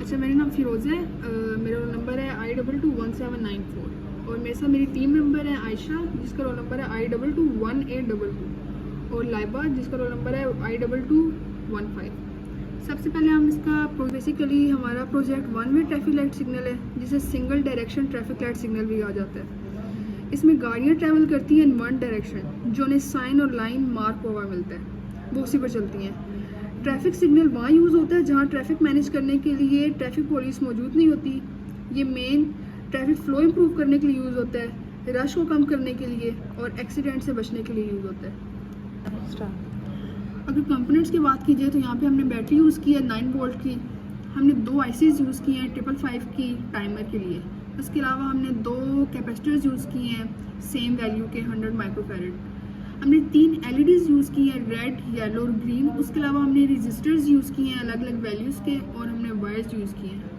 अच्छा, मेरा नाम फ़िरोज़ है। मेरा रोल नंबर है I221794 और मेरे साथ मेरी टीम मेंबर है आयशा, जिसका रोल नंबर है I221822 और लाइबा, जिसका रोल नंबर है I2215। सबसे पहले हम इसका बेसिकली हमारा project one way traffic light signal है, जिसे single direction traffic light signal भी कहा जाता है। इसमें गाड़ियाँ ट्रैवल करती हैं इन वन डायरेक्शन, जो उन्हें साइन और लाइन मार्क हुआ मिलता है, वो उसी पर चलती हैं। ट्रैफिक सिग्नल वहाँ यूज़ होता है जहाँ ट्रैफिक मैनेज करने के लिए ट्रैफिक पुलिस मौजूद नहीं होती। ये मेन ट्रैफिक फ़्लो इम्प्रूव करने के लिए यूज़ होता है, रश को कम करने के लिए और एक्सीडेंट से बचने के लिए यूज़ होता है। अगर कंपोनेंट्स की बात कीजिए तो यहाँ पे हमने बैटरी यूज़ की है 9 वोल्ट की। हमने 2 आईसीज यूज़ की हैं 555 की टाइमर के लिए। उसके अलावा हमने 2 कैपेसिटर्स यूज़ किए हैं सेम वैल्यू के 100 माइक्रोफैरड। हमने 3 एलईडीज़ यूज़ की हैं रेड, येलो और ग्रीन। उसके अलावा हमने रजिस्टर्स यूज़ किए हैं अलग अलग वैल्यूज़ के और हमने वायर्स यूज़ किए हैं।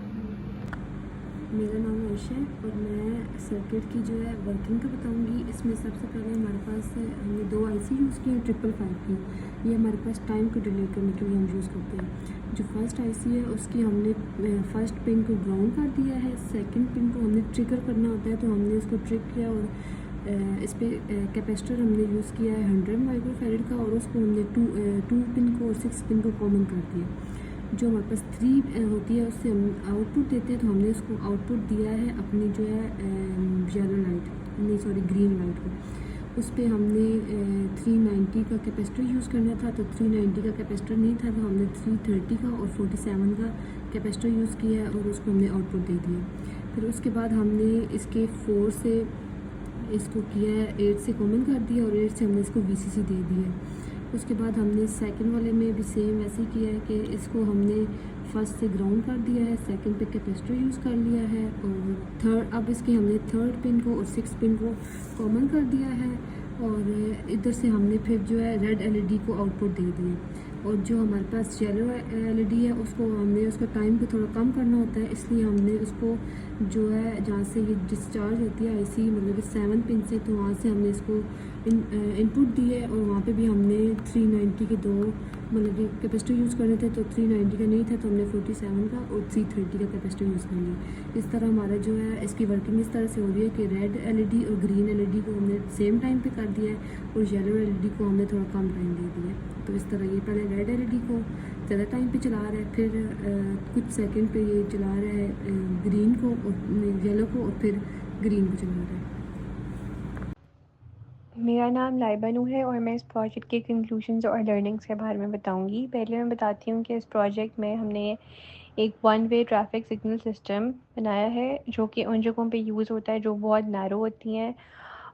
मेरा नाम आयशा है और मैं सर्किट की जो है वर्किंग का बताऊंगी। इसमें सबसे पहले हमारे पास हमने 2 आईसी यूज़ की हैं 555 की। ये हमारे पास टाइम को डिले करने के लिए हम यूज़ करते हैं। जो फर्स्ट आईसी है उसकी हमने फर्स्ट पिन को ग्राउंड कर दिया है। सेकंड पिन को हमने ट्रिगर करना होता है तो हमने उसको ट्रिक किया और इस पर कैपेसिटर हमने यूज़ किया है 100 माइक्रोफैरड का और उसको हमने टू पिन को और 6 पिन को कॉमन कर दिया। जो हमारे पास 3 होती है उससे हम आउटपुट देते हैं तो हमने उसको आउटपुट दिया है अपनी जो है येलो लाइट नहीं सॉरी ग्रीन लाइट को। उस पर हमने 390 का कैपेसिटर यूज़ करना था तो 390 का कैपेसिटर नहीं था तो हमने 330 का और 47 का कैपेसिटर यूज़ किया है और उसको हमने आउटपुट दे दिया। फिर उसके बाद हमने इसके 4 से इसको किया है 8 से कॉमन कर दिया और 8 से हमने इसको वीसीसी दे दिया। उसके बाद हमने सेकंड वाले में भी सेम ऐसे ही किया है कि इसको हमने फर्स्ट से ग्राउंड कर दिया है, सेकंड पे कैपेसिटर यूज़ कर लिया है और थर्ड अब इसके हमने थर्ड पिन को और 6 पिन को कॉमन कर दिया है और इधर से हमने फिर जो है रेड एलईडी को आउटपुट दे दिए। और जो हमारे पास येलो एलईडी है उसको हमने उसका टाइम को थोड़ा कम करना होता है, इसलिए हमने उसको जो है जहाँ से ये डिस्चार्ज होती है आईसी मतलब कि 7 पिन से, तो वहाँ से हमने इसको इनपुट दिए और वहाँ पे भी हमने 390 के 2 मतलब कि कैपेसिटर यूज़ करने थे तो 390 का नहीं था तो हमने 47 का और 330 का कैपेसिटर यूज़ कर लिया। इस तरह हमारा जो है इसकी वर्किंग इस तरह से हो रही है कि रेड एलईडी और ग्रीन एलईडी को हमने सेम टाइम पे कर दिया है और येलो एलईडी को हमने थोड़ा कम टाइम दे दिया। तो इस तरह ये पहले रेड एलईडी को ज़्यादा टाइम पे चला रहा है, फिर कुछ सेकंड पे ये चला रहा है ग्रीन को और येलो को और फिर ग्रीन को चला रहा है। मेरा नाम लाइबा नूर है और मैं इस प्रोजेक्ट के कंक्लूजन्स और लर्निंग्स के बारे में बताऊंगी। पहले मैं बताती हूँ कि इस प्रोजेक्ट में हमने एक one way traffic signal system बनाया है जो कि उन जगहों पे यूज़ होता है जो बहुत नैरो होती हैं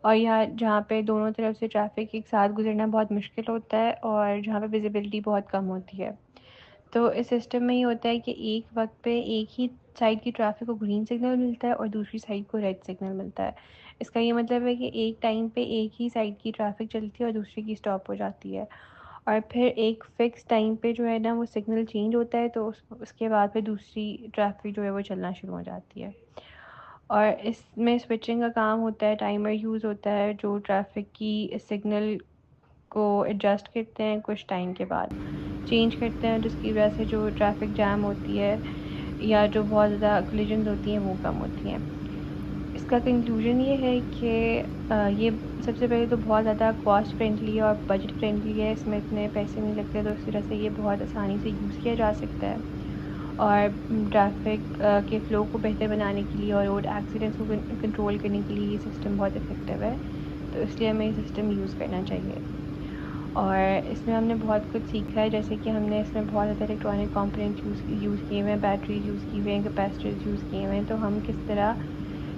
और यहाँ जहाँ पे दोनों तरफ से ट्रैफिक एक साथ गुजरना बहुत मुश्किल होता है और जहाँ पे विजिबिलिटी बहुत कम होती है। तो इस सिस्टम में ये होता है कि एक वक्त पे एक ही साइड की ट्रैफिक को ग्रीन सिग्नल मिलता है और दूसरी साइड को रेड सिग्नल मिलता है। इसका ये मतलब है कि एक टाइम पे एक ही साइड की ट्रैफिक चलती है और दूसरी की स्टॉप हो जाती है और फिर एक फ़िक्स टाइम पे जो है ना वो सिग्नल चेंज होता है तो उसके बाद फिर दूसरी ट्रैफिक जो है वो चलना शुरू हो जाती है। और इसमें स्विचिंग का काम होता है, टाइमर यूज़ होता है जो ट्रैफिक की सिग्नल को एडजस्ट करते हैं, कुछ टाइम के बाद चेंज करते हैं जिसकी वजह से जो ट्रैफिक जैम होती है या जो बहुत ज़्यादा कोलिजन्स होती हैं वो कम होती हैं। इसका कंक्लूजन ये है कि ये सबसे पहले तो बहुत ज़्यादा कॉस्ट फ्रेंडली और बजट फ्रेंडली है, इसमें इतने पैसे नहीं लगते तो इस वजह से ये बहुत आसानी से यूज़ किया जा सकता है और ट्रैफिक के फ़्लो को बेहतर बनाने के लिए और रोड एक्सीडेंट्स को कंट्रोल करने के लिए ये सिस्टम बहुत इफ़ेक्टिव है, तो इसलिए हमें ये सिस्टम यूज़ करना चाहिए। और इसमें हमने बहुत कुछ सीखा है, जैसे कि हमने इसमें बहुत ज़्यादा इलेक्ट्रॉनिक कंपोनेंट्स यूज़ किए हुए हैं, बैटरीज यूज़ की हुए हैं, कैपेसिटर्स यूज़ किए हुए हैं। तो हम किस तरह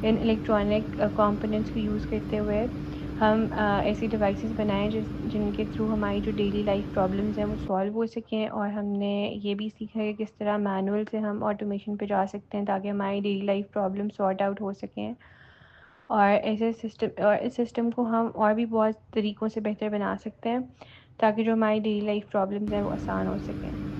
इन इलेक्ट्रॉनिक कंपोनेंट्स को यूज़ करते हुए हम ऐसी डिवाइसेस बनाएं जिनके थ्रू हमारी जो डेली लाइफ प्रॉब्लम्स हैं वो सॉल्व हो सकें। और हमने ये भी सीखा है कि किस तरह मैनुअल से हम ऑटोमेशन पे जा सकते हैं ताकि हमारी daily life problem sort out हो सकें और ऐसे सिस्टम और इस सिस्टम को हम और भी बहुत तरीक़ों से बेहतर बना सकते हैं ताकि जो हमारी डेली लाइफ प्रॉब्लम्स हैं वो आसान हो सकें।